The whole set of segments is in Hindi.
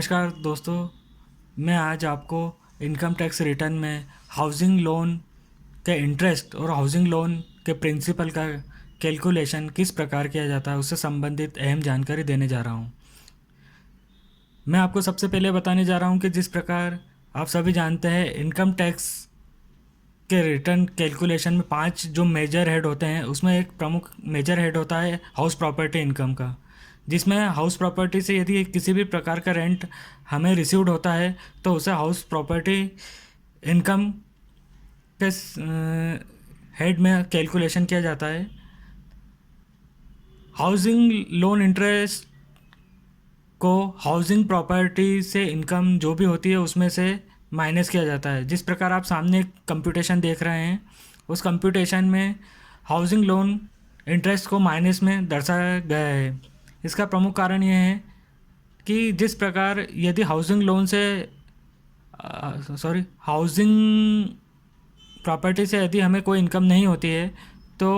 नमस्कार दोस्तों, मैं आज आपको इनकम टैक्स रिटर्न में हाउसिंग लोन के इंटरेस्ट और हाउसिंग लोन के प्रिंसिपल का कैलकुलेशन किस प्रकार किया जाता है उससे संबंधित अहम जानकारी देने जा रहा हूँ। मैं आपको सबसे पहले बताने जा रहा हूँ कि जिस प्रकार आप सभी जानते हैं इनकम टैक्स के रिटर्न कैलकुलेशन में 5 जो मेजर हेड होते हैं उसमें एक प्रमुख मेजर हेड होता है हाउस प्रॉपर्टी इनकम का, जिसमें हाउस प्रॉपर्टी से यदि किसी भी प्रकार का रेंट हमें रिसीव्ड होता है तो उसे हाउस प्रॉपर्टी इनकम के हेड में कैलकुलेशन किया जाता है। हाउसिंग लोन इंटरेस्ट को हाउसिंग प्रॉपर्टी से इनकम जो भी होती है उसमें से माइनस किया जाता है। जिस प्रकार आप सामने एक कंप्यूटेशन देख रहे हैं, उस कंप्यूटेशन में हाउसिंग लोन इंटरेस्ट को माइनस में दर्शाया गया है। इसका प्रमुख कारण यह है कि जिस प्रकार यदि हाउसिंग लोन से हाउसिंग प्रॉपर्टी से यदि हमें कोई इनकम नहीं होती है तो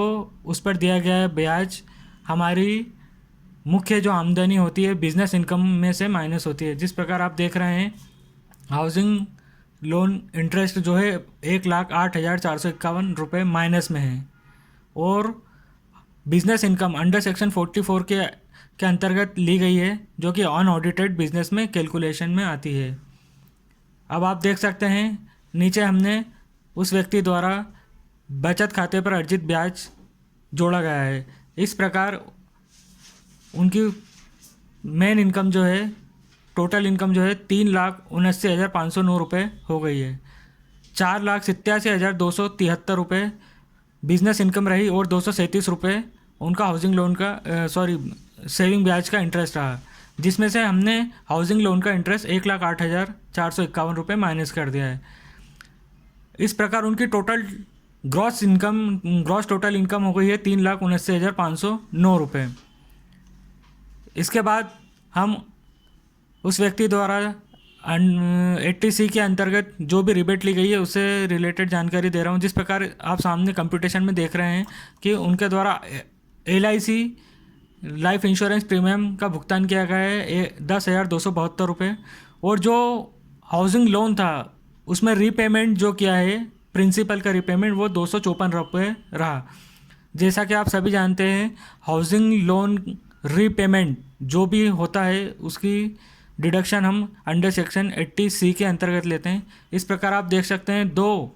उस पर दिया गया ब्याज हमारी मुख्य जो आमदनी होती है बिजनेस इनकम में से माइनस होती है। जिस प्रकार आप देख रहे हैं हाउसिंग लोन इंटरेस्ट जो है 1,08,451 रुपये माइनस में है और बिजनेस इनकम अंडर सेक्शन 44 के अंतर्गत ली गई है जो कि अनऑडिटेड बिजनेस में कैलकुलेशन में आती है। अब आप देख सकते हैं नीचे हमने उस व्यक्ति द्वारा बचत खाते पर अर्जित ब्याज जोड़ा गया है। इस प्रकार उनकी मेन इनकम जो है, टोटल इनकम जो है 3,79,509 रुपये हो गई है। 4,87,273 रुपये बिजनेस इनकम रही और 237 रुपये उनका हाउसिंग लोन का सेविंग ब्याज का इंटरेस्ट रहा, जिसमें से हमने हाउसिंग लोन का इंटरेस्ट 1,08,451 रुपये माइनस कर दिया है। इस प्रकार उनकी ग्रॉस टोटल इनकम हो गई है 3,79,509 रुपये। इसके बाद हम उस व्यक्ति द्वारा 80C के अंतर्गत जो भी रिबेट ली गई है उससे रिलेटेड जानकारी दे रहा हूँ। जिस प्रकार आप सामने कंप्यूटेशन में देख रहे हैं कि उनके द्वारा LIC लाइफ इंश्योरेंस प्रीमियम का भुगतान किया गया है 10,272 रुपये और जो हाउसिंग लोन था उसमें रीपेमेंट जो किया है प्रिंसिपल का रीपेमेंट वो 254 रुपये रहा। जैसा कि आप सभी जानते हैं हाउसिंग लोन रीपेमेंट जो भी होता है उसकी डिडक्शन हम अंडर सेक्शन 80C के अंतर्गत लेते हैं। इस प्रकार आप देख सकते हैं दो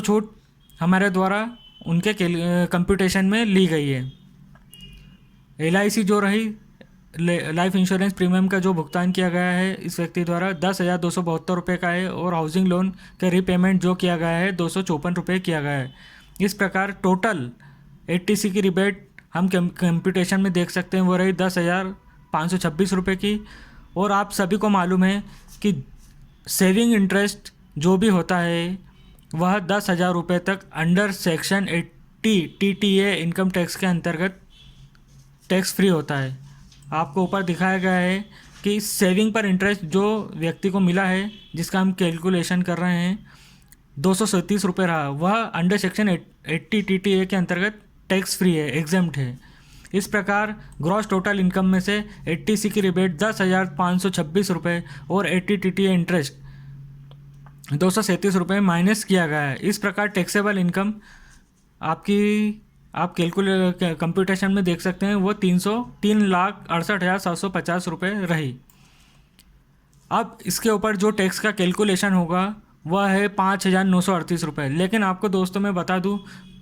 छूट हमारे द्वारा उनके कंप्यूटेशन में ली गई है। LIC जो रही लाइफ इंश्योरेंस प्रीमियम का जो भुगतान किया गया है इस व्यक्ति द्वारा 10,272 रुपये का है और हाउसिंग लोन का रीपेमेंट जो किया गया है 254 रुपये किया गया है। इस प्रकार टोटल 80C की रिबेट हम कंप्यूटेशन में देख सकते हैं वो रही 10,526 रुपये की। और आप सभी को मालूम है कि सेविंग इंटरेस्ट जो भी होता है वह 10,000 रुपये तक under section 80 TTA income tax के अंतर्गत टैक्स फ्री होता है। आपको ऊपर दिखाया गया है कि सेविंग पर इंटरेस्ट जो व्यक्ति को मिला है जिसका हम कैलकुलेशन कर रहे हैं 237 रुपये रहा, वह अंडर सेक्शन 80 TTA के अंतर्गत टैक्स फ्री है, एग्जेम्प्ट है। इस प्रकार ग्रॉस टोटल इनकम में से 80C की रिबेट 10,526 रुपये और 80 TTA इंटरेस्ट 237 रुपये माइनस किया गया है। इस प्रकार टैक्सेबल इनकम आप कंप्यूटेशन में देख सकते हैं वो 3,68,750 रुपये रही। अब इसके ऊपर जो टैक्स का कैलकुलेशन होगा वह है 5,938 रुपये। लेकिन आपको दोस्तों मैं बता दूं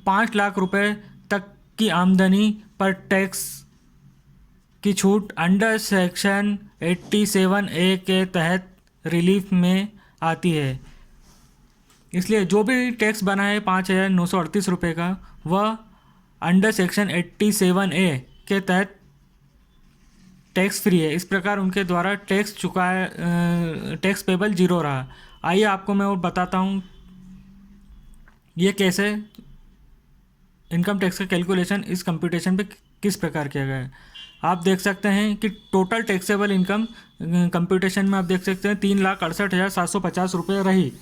5 लाख रुपये तक की आमदनी पर टैक्स की छूट अंडर सेक्शन 87A के तहत रिलीफ में आती है। इसलिए जो भी टैक्स बना है 5,938 रुपये का वह अंडर सेक्शन 87A के तहत टैक्स फ्री है। इस प्रकार उनके द्वारा टैक्स पेबल जीरो रहा। आइए आपको मैं और बताता हूँ ये कैसे इनकम टैक्स का कैलकुलेशन इस कंप्यूटेशन पे किस प्रकार किया गया है। आप देख सकते हैं कि टोटल टैक्सेबल इनकम कंप्यूटेशन में आप देख सकते हैं 3,68,750 रुपये रही।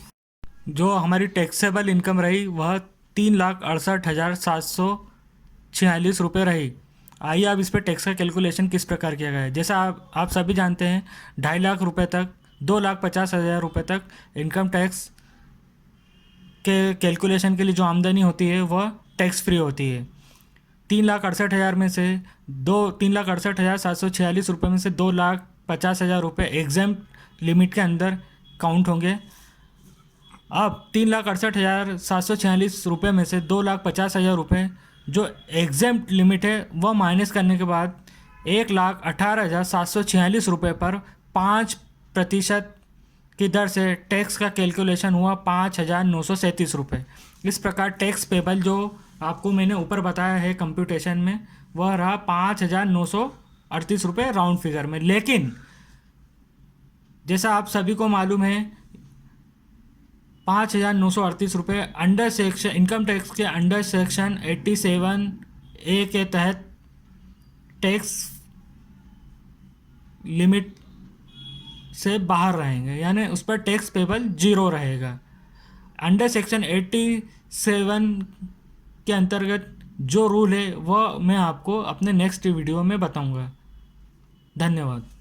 जो हमारी टैक्सेबल इनकम रही वह 3,68,746 रुपये रही। आइए अब इस पर टैक्स का कैलकुलेशन किस प्रकार किया गया है। जैसा आप सभी जानते हैं, 2.5 लाख रुपये तक, 2,50,000 रुपये तक इनकम टैक्स के कैलकुलेशन के लिए जो आमदनी होती है वह टैक्स फ्री होती है। 3,68,000 में से 3,68,746 रुपये में से 2,50,000 रुपये एग्जाम्प्ट लिमिट के अंदर काउंट होंगे। अब 3,68,746 रुपये में से 2,50,000 रुपये जो एग्जाम्प्ट लिमिट है वह माइनस करने के बाद 1,18,746 रुपये पर 5% की दर से टैक्स का कैलकुलेशन हुआ 5,937 रुपये। इस प्रकार टैक्स पेबल जो आपको मैंने ऊपर बताया है कंप्यूटेशन में, वह रहा 5,938 रुपये राउंड फिगर में। लेकिन जैसा आप सभी को मालूम है, 5,938 रुपये अंडर सेक्शन इनकम टैक्स के अंडर सेक्शन 87A के तहत टैक्स लिमिट से बाहर रहेंगे, यानी उस पर टैक्स पेबल 0 रहेगा। अंडर सेक्शन 87 के अंतर्गत जो रूल है वह मैं आपको अपने नेक्स्ट वीडियो में बताऊंगा। धन्यवाद।